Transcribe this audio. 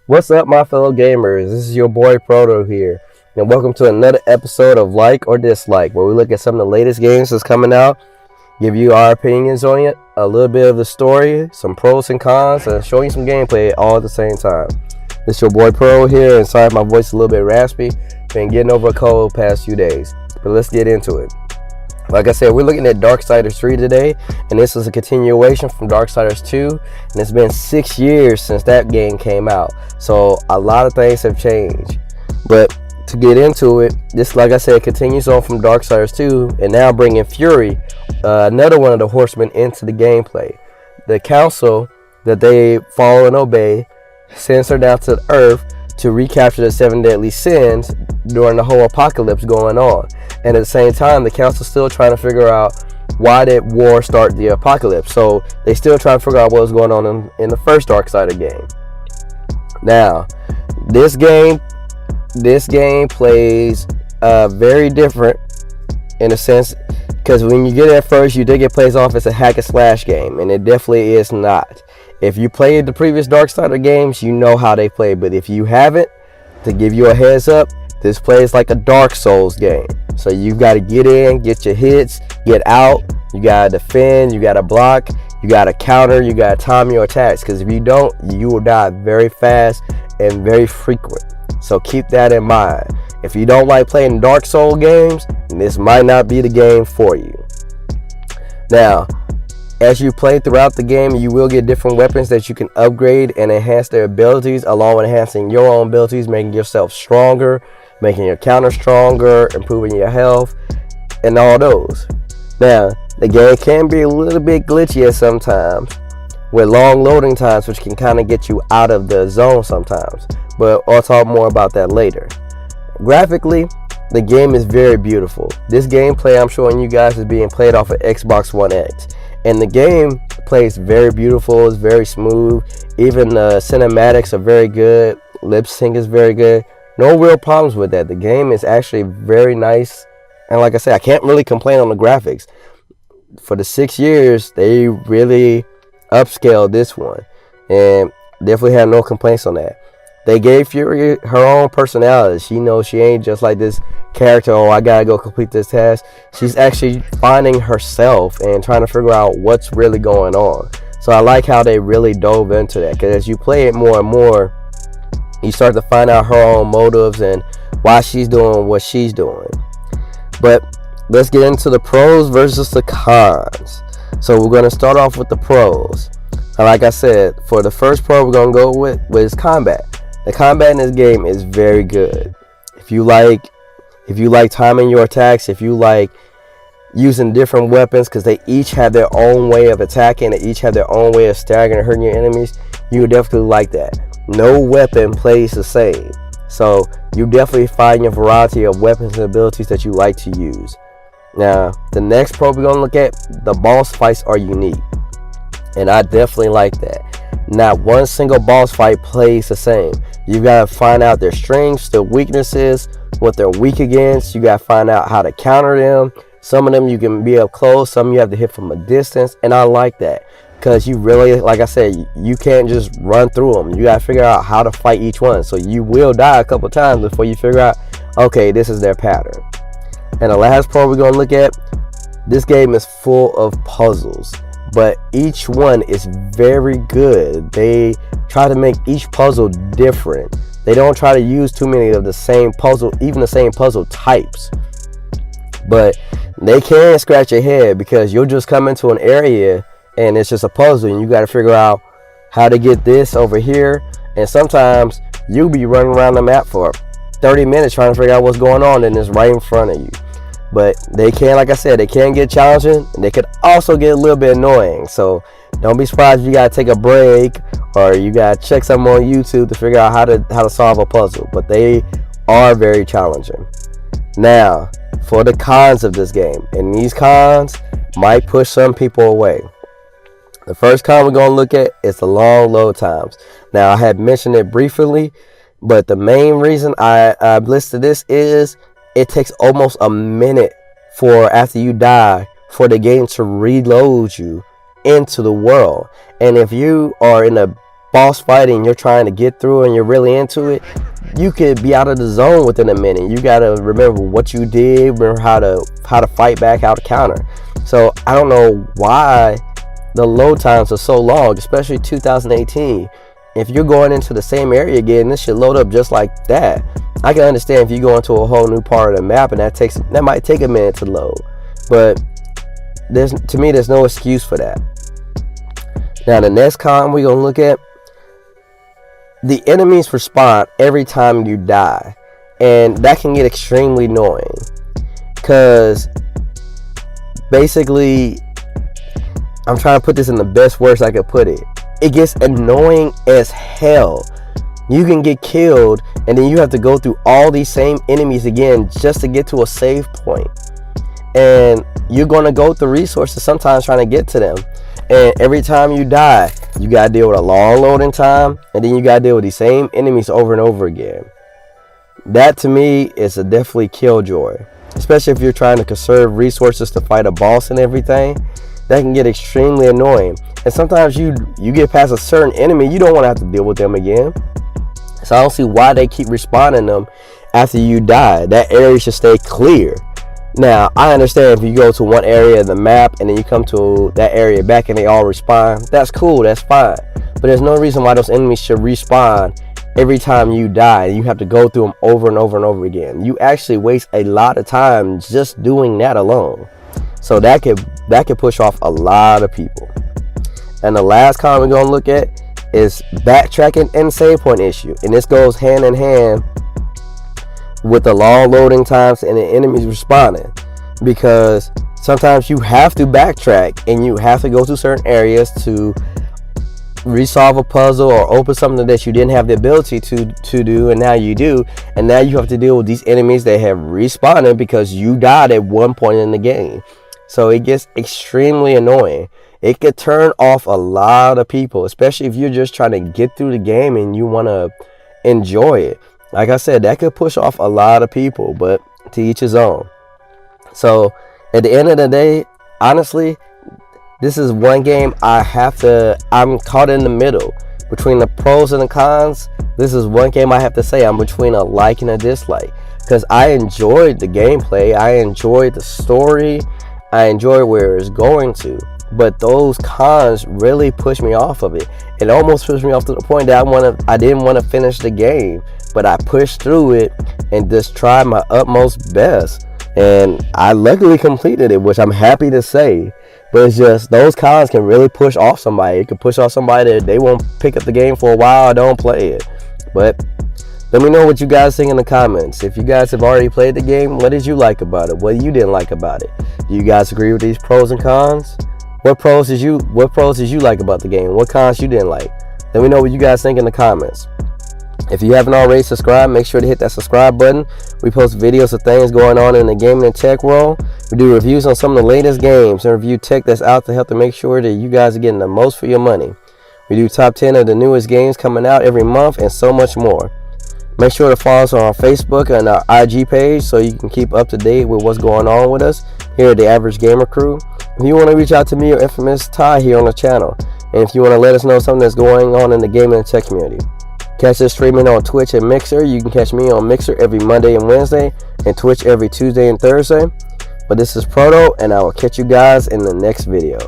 What's up, my fellow gamers? This is your boy Proto here, and welcome to another episode of Like or Dislike, where we look at some of the latest games that's coming out, give you our opinions on it, a little bit of the story, some pros and cons, and show you some gameplay all at the same time. This is your boy Pro here, and sorry my voice is a little bit raspy. Been getting over a cold past few days, but let's get into it. Like I said, we're looking at Darksiders 3 today, and this is a continuation from Darksiders 2, and it's been 6 years since that game came out, so a lot of things have changed. But to get into it, this, like I said, continues on from Darksiders 2, and now bringing Fury, another one of the horsemen, into the gameplay. The council that they follow and obey sends her down to the earth to recapture the 7 deadly sins during the whole apocalypse going on. And at the same time, the council's still trying to figure out why did war start the apocalypse. So they still trying to figure out what was going on in the first Darksider game. Now, this game plays very different in a sense, because when you get it at first, you think it plays off as a hack and slash game, and it definitely is not. If you played the previous Darksider games, you know how they play. But if you haven't, to give you a heads up, this plays like a Dark Souls game. So you got to get in, get your hits, get out. You got to defend, you got to block, you got to counter, you got to time your attacks. Because if you don't, you will die very fast and very frequent. So keep that in mind. If you don't like playing Dark Souls games, this might not be the game for you. Now, as you play throughout the game, you will get different weapons that you can upgrade and enhance their abilities, along with enhancing your own abilities, making yourself stronger, making your counter stronger, improving your health, and all those. Now, the game can be a little bit glitchy at sometimes, with long loading times, which can kind of get you out of the zone sometimes. But I'll talk more about that later. Graphically, the game is very beautiful. This gameplay I'm showing you guys is being played off of Xbox One X. And the game plays very beautiful, it's very smooth. Even the cinematics are very good. Lip sync is very good. No real problems with that. The game is actually very nice. And like I said, I can't really complain on the graphics. For the 6 years, they really upscaled this one. And definitely have no complaints on that. They gave Fury her own personality. She knows she ain't just like this character, oh, I gotta go complete this task. She's actually finding herself and trying to figure out what's really going on. So I like how they really dove into that, because as you play it more and more, you start to find out her own motives and why she's doing what she's doing. But let's get into the pros versus the cons. So we're going to start off with the pros. And like I said, for the first pro we're going to go with is combat. The combat in this game is very good. If you like timing your attacks, if you like using different weapons, because they each have their own way of attacking, they each have their own way of staggering and hurting your enemies, you would definitely like that. No weapon plays the same, so you definitely find your variety of weapons and abilities that you like to use. Now, the next pro we're gonna look at, the boss fights are unique, and I definitely like that. Not one single boss fight plays the same. You gotta find out their strengths, their weaknesses, what they're weak against. You gotta find out how to counter them. Some of them you can be up close, some you have to hit from a distance, and I like that, because you really, like I said, you can't just run through them. You gotta figure out how to fight each one. So you will die a couple times before you figure out, okay, this is their pattern. And the last part we're gonna look at, this game is full of puzzles, but each one is very good. They try to make each puzzle different. They don't try to use too many of the same puzzle, even the same puzzle types. But they can scratch your head, because you'll just come into an area and it's just a puzzle and you got to figure out how to get this over here. And sometimes you'll be running around the map for 30 minutes trying to figure out what's going on, and it's right in front of you. But they can, like I said, they can get challenging, and they could also get a little bit annoying. So don't be surprised if you gotta take a break or you gotta check something on YouTube to figure out how to solve a puzzle. But they are very challenging. Now, for the cons of this game, and these cons might push some people away. The first con we're gonna look at is the long load times. Now, I had mentioned it briefly, but the main reason I listed this is it takes almost a minute for, after you die, for the game to reload you into the world. And if you are in a boss fight and you're trying to get through and you're really into it, you could be out of the zone within a minute. You gotta remember what you did, remember how to fight back, how to counter. So I don't know why the load times are so long, especially 2018. If you're going into the same area again, this should load up just like that. I can understand if you go into a whole new part of the map and that might take a minute to load, but to me there's no excuse for that. Now the next con we're gonna look at, the enemies respawn every time you die, and that can get extremely annoying, because basically, I'm trying to put this in the best words I could put it. It gets annoying as hell. You can get killed and then you have to go through all these same enemies again just to get to a save point. And you're going to go through resources sometimes trying to get to them. And every time you die, you got to deal with a long loading time, and then you got to deal with these same enemies over and over again. That to me is a definitely killjoy, especially if you're trying to conserve resources to fight a boss and everything. That can get extremely annoying. And sometimes you get past a certain enemy, you don't want to have to deal with them again. So I don't see why they keep respawning them after you die. That area should stay clear. Now, I understand if you go to one area of the map and then you come to that area back and they all respawn, that's cool, that's fine. But there's no reason why those enemies should respawn every time you die. You have to go through them over and over and over again. You actually waste a lot of time just doing that alone. So that could push off a lot of people. And the last con we're gonna look at is backtracking and save point issue. And this goes hand in hand with the long loading times and the enemies respawning, because sometimes you have to backtrack and you have to go to certain areas to resolve a puzzle or open something that you didn't have the ability to do, and now you do, and now you have to deal with these enemies that have respawned because you died at one point in the game. So it gets extremely annoying. It could turn off a lot of people, especially if you're just trying to get through the game and you want to enjoy it. Like I said, that could push off a lot of people, but to each his own. So at the end of the day, honestly, this is one game I'm caught in the middle between the pros and the cons. This is one game I have to say I'm between a like and a dislike, because I enjoyed the gameplay, I enjoyed the story, I enjoyed where it's going to, but those cons really pushed me off of it. It almost pushed me off to the point that I didn't want to finish the game, but I pushed through it and just tried my utmost best, and I luckily completed it, which I'm happy to say. But it's just those cons can really push off somebody. It can push off somebody that they won't pick up the game for a while or don't play it. But let me know what you guys think in the comments. If you guys have already played the game, what did you like about it? What you didn't like about it? Do you guys agree with these pros and cons? What pros did you like about the game? What cons you didn't like? Let me know what you guys think in the comments. If you haven't already subscribed, make sure to hit that subscribe button. We post videos of things going on in the gaming and tech world. We do reviews on some of the latest games and review tech that's out to help to make sure that you guys are getting the most for your money. We do top 10 of the newest games coming out every month and so much more. Make sure to follow us on Facebook and our IG page so you can keep up to date with what's going on with us here at the Average Gamer Crew. If you want to reach out to me or InfamouslyTy here on the channel, and if you want to let us know something that's going on in the gaming and tech community, catch us streaming on Twitch and Mixer. You can catch me on Mixer every Monday and Wednesday, and Twitch every Tuesday and Thursday. But this is Proto, and I will catch you guys in the next video.